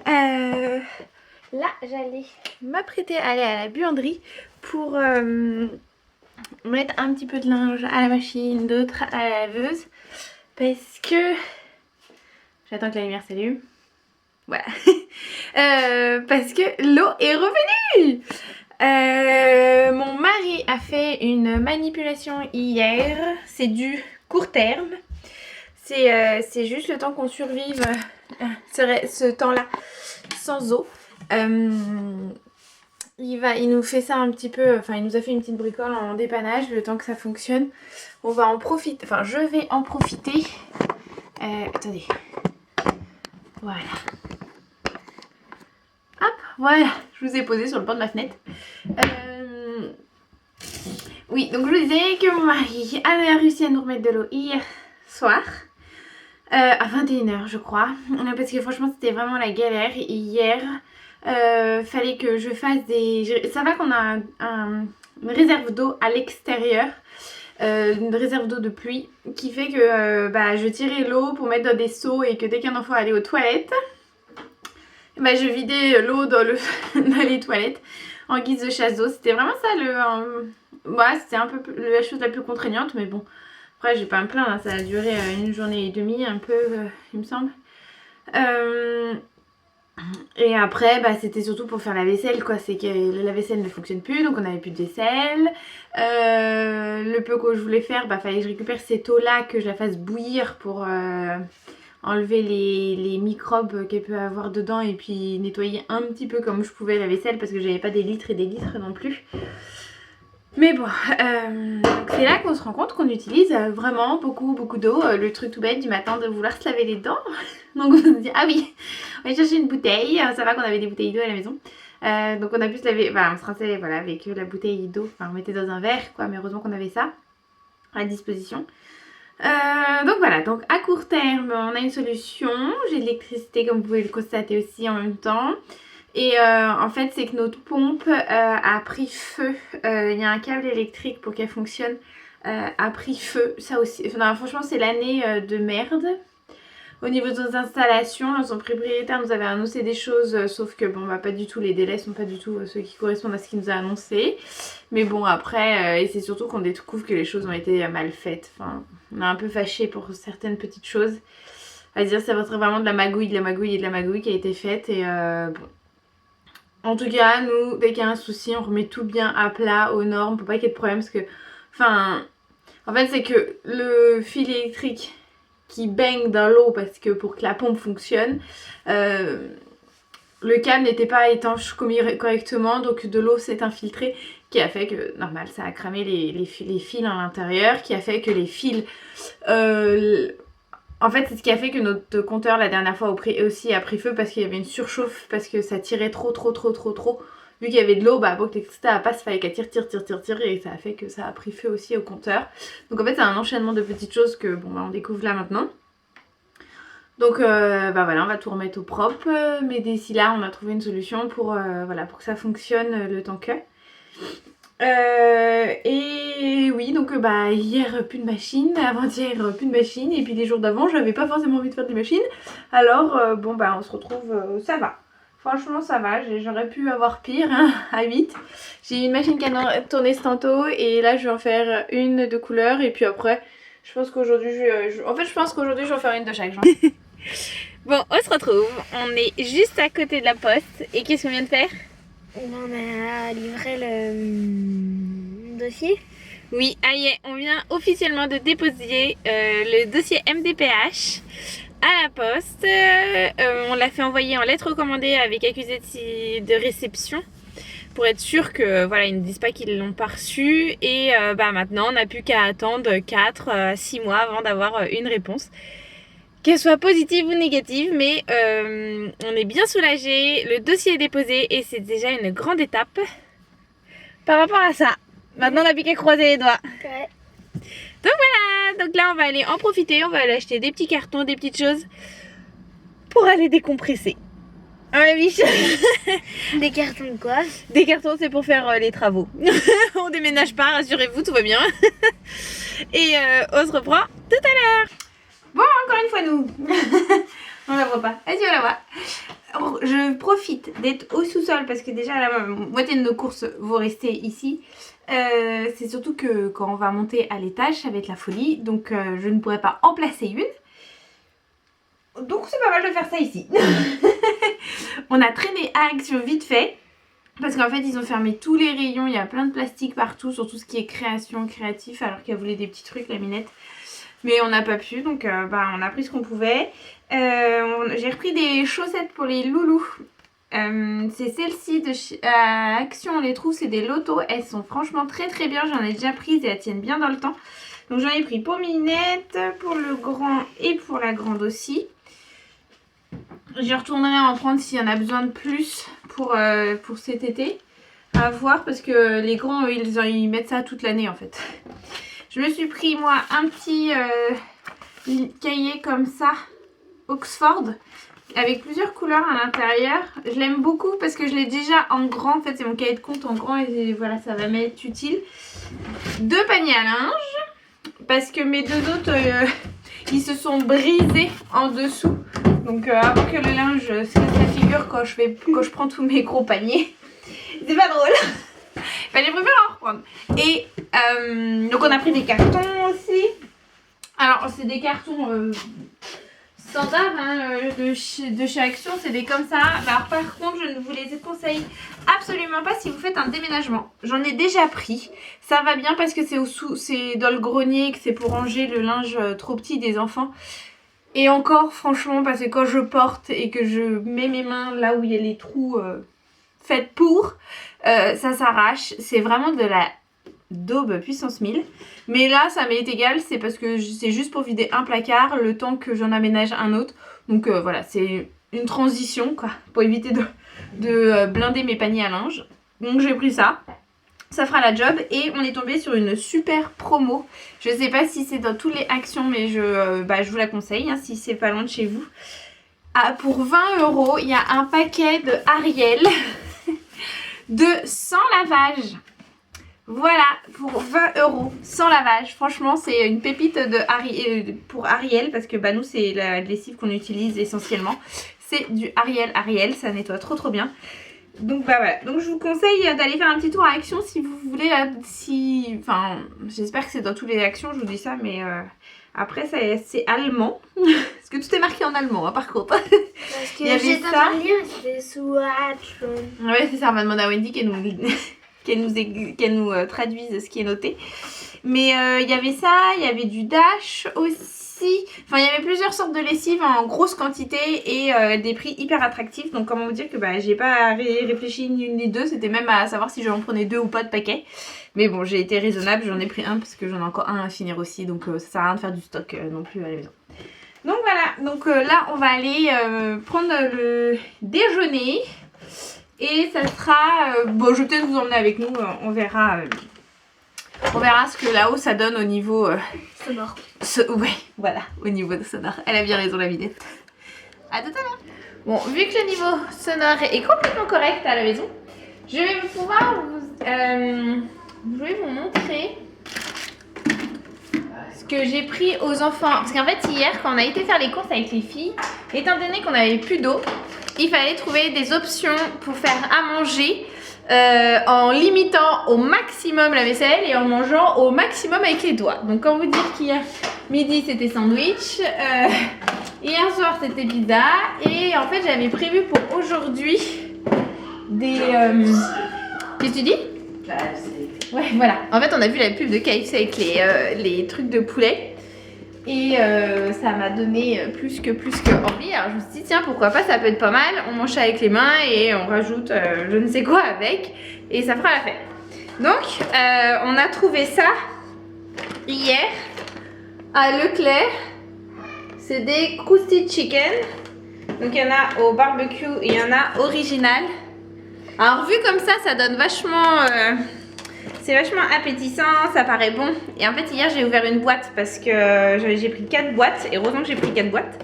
Là, j'allais m'apprêter à aller à la buanderie pour mettre un petit peu de linge à la machine, d'autres à la laveuse. Parce que... J'attends que la lumière s'allume. Voilà. Parce que l'eau est revenue. Mon mari a fait une manipulation hier. C'est du court terme. C'est juste le temps qu'on survive ce temps-là sans eau. Il nous fait ça un petit peu, enfin il nous a fait une petite bricole en dépannage le temps que ça fonctionne. On va en profiter, enfin je vais en profiter. Attendez. Voilà. Hop, voilà, je vous ai posé sur le bord de ma fenêtre. Oui, donc je vous disais que mon mari avait réussi à nous remettre de l'eau hier soir. À 21h je crois. Parce que franchement c'était vraiment la galère. Hier, fallait que je fasse des... Ça va qu'on a une réserve d'eau à l'extérieur. Une réserve d'eau de pluie qui fait que je tirais l'eau pour mettre dans des seaux et que dès qu'un enfant allait aux toilettes, je vidais l'eau dans les toilettes en guise de chasse d'eau. C'était vraiment ça c'était un peu la chose la plus contraignante, mais bon, après j'ai pas à me plaindre, hein, ça a duré une journée et demie un peu il me semble. Et après c'était surtout pour faire la vaisselle quoi, c'est que la vaisselle ne fonctionne plus donc on n'avait plus de vaisselle. Le peu que je voulais faire, fallait que je récupère cette eau là, que je la fasse bouillir pour enlever les microbes qu'elle peut avoir dedans et puis nettoyer un petit peu comme je pouvais la vaisselle parce que j'avais pas des litres et des litres non plus. Mais bon, c'est là qu'on se rend compte qu'on utilise vraiment beaucoup d'eau. Le truc tout bête du matin de vouloir se laver les dents. Donc on se dit, ah oui, on va chercher une bouteille. Ça va qu'on avait des bouteilles d'eau à la maison. Donc on a pu se laver, on se rinçait avec la bouteille d'eau. Enfin on mettait dans un verre quoi, mais heureusement qu'on avait ça à disposition. Donc voilà, donc à court terme on a une solution. J'ai de l'électricité comme vous pouvez le constater aussi en même temps. Et en fait c'est que notre pompe a pris feu. Il y a un câble électrique pour qu'elle fonctionne a pris feu. Ça aussi, franchement c'est l'année de merde. Au niveau de nos installations, son propriétaire nous avait annoncé des choses, sauf que pas du tout, les délais sont pas du tout ceux qui correspondent à ce qu'il nous a annoncé. Mais bon après, et c'est surtout qu'on découvre que les choses ont été mal faites. Enfin, on est un peu fâché pour certaines petites choses. À dire, ça va être vraiment de la magouille qui a été faite et bon. En tout cas, nous, dès qu'il y a un souci, on remet tout bien à plat, aux normes, pour pas qu'il y ait de problème. Parce que, en fait, c'est que le fil électrique qui baigne dans l'eau, parce que pour que la pompe fonctionne, le câble n'était pas étanche correctement, donc de l'eau s'est infiltrée, qui a fait que, normal, ça a cramé les fils à l'intérieur, qui a fait que les fils... En fait, c'est ce qui a fait que notre compteur la dernière fois aussi a pris feu parce qu'il y avait une surchauffe, parce que ça tirait trop. Vu qu'il y avait de l'eau, pour que l'électricité passe, il fallait qu'elle tire et ça a fait que ça a pris feu aussi au compteur. Donc en fait, c'est un enchaînement de petites choses que on découvre là maintenant. Donc voilà, on va tout remettre au propre, mais d'ici là, on a trouvé une solution pour que ça fonctionne le temps que. Et oui, donc hier plus de machine, avant-hier plus de machine, et puis les jours d'avant j'avais pas forcément envie de faire des machines. Alors on se retrouve, ça va. Franchement ça va, j'aurais pu avoir pire hein, à 8. J'ai une machine qui a tourné ce tantôt et là je vais en faire une de couleur et puis après je pense qu'aujourd'hui je vais en faire une de chaque genre. Bon, on se retrouve, on est juste à côté de la poste et qu'est-ce qu'on vient de faire? On a livré le dossier. Oui, on vient officiellement de déposer le dossier MDPH à la poste. On l'a fait envoyer en lettre recommandée avec accusé de réception pour être sûr que ils ne disent pas qu'ils l'ont pas reçu. Et maintenant on n'a plus qu'à attendre 4 à 6 mois avant d'avoir une réponse. Qu'elle soit positive ou négative, mais on est bien soulagé. Le dossier est déposé et c'est déjà une grande étape par rapport à ça. Maintenant, on n'a plus qu'à croiser les doigts. Ouais. Donc voilà, donc là, on va aller en profiter. On va aller acheter des petits cartons, des petites choses pour aller décompresser. Hein, la biche? Des cartons de quoi? Des cartons, c'est pour faire les travaux. On déménage pas, rassurez-vous, tout va bien. Et on se reprend tout à l'heure. Bon, encore une fois, nous. On la voit pas. Vas-y, on la voit. je profite d'être au sous-sol parce que déjà la moitié de nos courses vont rester ici. C'est surtout que quand on va monter à l'étage, ça va être la folie. Donc je ne pourrai pas en placer une. Donc c'est pas mal de faire ça ici. On a traîné à Action vite fait. Parce qu'en fait ils ont fermé tous les rayons. Il y a plein de plastique partout sur tout ce qui est création, créatif. Alors qu'elle voulait des petits trucs, la Minette. Mais on n'a pas pu, donc on a pris ce qu'on pouvait. J'ai repris des chaussettes pour les loulous. C'est celles-ci de Action, on les trouve, c'est des lotos. Elles sont franchement très très bien, j'en ai déjà prises et elles tiennent bien dans le temps. Donc j'en ai pris pour Minette, pour le grand et pour la grande aussi. J'y retournerai en prendre s'il y en a besoin de plus pour cet été. À voir parce que les grands, ils mettent ça toute l'année en fait. Je me suis pris moi un petit cahier comme ça, Oxford, avec plusieurs couleurs à l'intérieur. Je l'aime beaucoup parce que je l'ai déjà en grand. En fait c'est mon cahier de compte en grand et voilà, ça va m'être utile. 2 paniers à linge parce que mes 2 autres ils se sont brisés en dessous. Donc avant que le linge se casse la figure quand je prends tous mes gros paniers. C'est pas drôle. Fallait préférer en reprendre. Et donc on a pris des cartons aussi. Alors c'est des cartons standards hein, de chez Action, c'est des comme ça. Alors par contre je ne vous les conseille absolument pas si vous faites un déménagement. J'en ai déjà pris. Ça va bien parce que c'est dans le grenier, que c'est pour ranger le linge trop petit des enfants. Et encore franchement parce que quand je porte et que je mets mes mains là où il y a les trous faits pour, ça s'arrache. C'est vraiment de la daube puissance 1000. Mais là ça m'est égal, c'est parce que c'est juste pour vider un placard le temps que j'en aménage un autre. Donc voilà, c'est une transition quoi, pour éviter de blinder mes paniers à linge. Donc j'ai pris ça. Ça fera la job et on est tombé sur une super promo. Je sais pas si c'est dans toutes les Actions mais je vous la conseille hein, si c'est pas loin de chez vous. Pour 20 €, il y a un paquet de Ariel de 100 lavages. Voilà, pour 20 € sans lavage. Franchement, c'est une pépite pour Ariel parce que nous, c'est la lessive qu'on utilise essentiellement. C'est du Ariel, ça nettoie trop bien. Donc voilà, donc je vous conseille d'aller faire un petit tour à Action si vous voulez, enfin j'espère que c'est dans toutes les Actions, je vous dis ça, mais après c'est allemand, parce que tout est marqué en allemand hein, par contre. Parce que j'étais en train de lire, c'était sous Action. Ouais c'est ça, on va demander à Wendy qu'elle nous traduise ce qui est noté. Mais il y avait ça, il y avait du Dash aussi. Enfin, il y avait plusieurs sortes de lessives en grosse quantité et des prix hyper attractifs. Donc, comment vous dire que j'ai pas réfléchi ni une ni deux. C'était même à savoir si j'en prenais 2 ou pas de paquet. Mais bon, j'ai été raisonnable. J'en ai pris un parce que j'en ai encore un à finir aussi. Donc, ça sert à rien de faire du stock non plus à la maison. Donc, voilà. Donc, là, on va aller prendre le déjeuner. Et ça sera... bon, je vais peut-être vous emmener avec nous. On verra... On verra ce que là-haut ça donne au niveau sonore. Ouais, voilà, au niveau sonore. Elle a bien raison la Minette. À tout à l'heure. Bon, vu que le niveau sonore est complètement correct à la maison, je vais pouvoir je vais vous montrer ce que j'ai pris aux enfants. Parce qu'en fait hier quand on a été faire les courses avec les filles, étant donné qu'on n'avait plus d'eau, il fallait trouver des options pour faire à manger. En limitant au maximum la vaisselle et en mangeant au maximum avec les doigts. Donc quand vous dire qu'hier midi c'était sandwich, hier soir c'était pizza et en fait j'avais prévu pour aujourd'hui des... Qu'est-ce que tu dis? Ouais voilà, en fait on a vu la pub de KFC avec les trucs de poulet. Et ça m'a donné plus que envie. Alors je me suis dit tiens pourquoi pas, ça peut être pas mal. On mange ça avec les mains et on rajoute je ne sais quoi avec. Et ça fera l'affaire. Donc on a trouvé ça hier à Leclerc. C'est des Krusty Chicken. Donc il y en a au barbecue et il y en a original. Alors vu comme ça donne vachement... c'est vachement appétissant, ça paraît bon. Et en fait hier j'ai ouvert une boîte parce que j'ai pris 4 boîtes. Et heureusement que j'ai pris 4 boîtes.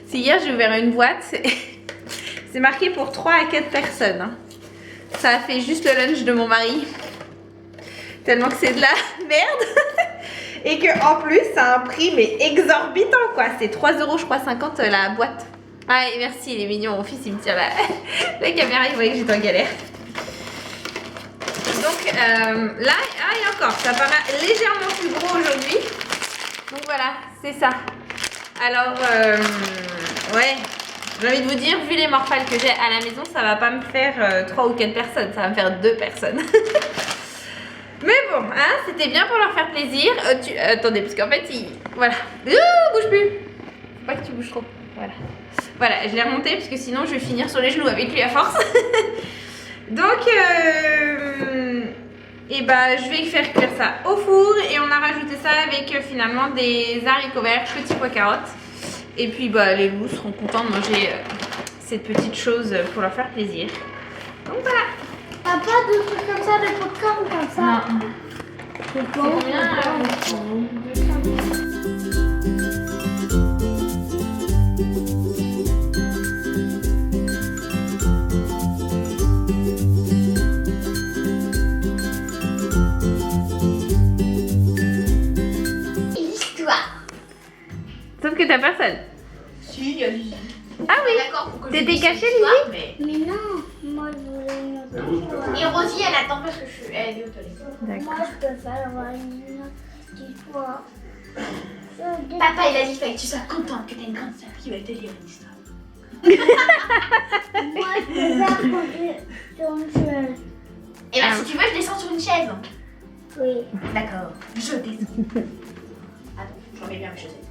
C'est hier j'ai ouvert une boîte. C'est marqué pour 3 à 4 personnes. Hein. Ça a fait juste le lunch de mon mari. Tellement que c'est de la merde. Et que en plus ça a un prix mais exorbitant quoi. C'est 3 € je crois 50 la boîte. Ah et merci, il est mignon, mon fils il me tire la caméra, il voyait que j'étais en galère. Donc là, et encore, ça paraît légèrement plus gros aujourd'hui. Donc voilà, c'est ça. Alors, ouais, j'ai envie de vous dire, vu les morphales que j'ai à la maison, ça va pas me faire 3 ou 4 personnes, ça va me faire 2 personnes. Mais bon, hein, c'était bien pour leur faire plaisir. Attendez, parce qu'en fait, voilà. Bouge plus. Faut pas que tu bouges trop. Voilà. Voilà, je l'ai remonté parce que sinon je vais finir sur les genoux avec lui à force. Donc, et bah, je vais faire cuire ça au four et on a rajouté ça avec finalement des haricots verts, petits pois carottes. Et puis bah, les loups seront contents de manger cette petite chose pour leur faire plaisir. Donc voilà. T'as pas de trucs comme ça, de popcorn comme ça? Non. C'est combien? Sauf que t'as personne. Si, il y a Lily. Ah oui. D'accord, faut que T'étais je dise cachée, cette histoire, Lily mais... Mais non, moi je voulais une autre. Et Rosie, elle attend parce que elle est aux toilettes. Moi je peux faire avoir une autre histoire. Papa, il a dit que tu sois contente que t'aies une grande sœur qui va te lire une histoire. Moi je peux faire conduire sur une chaise. Et bah, si tu veux, je descends sur une chaise. Oui. D'accord, je descends. Attends, je remets bien mes chaussettes.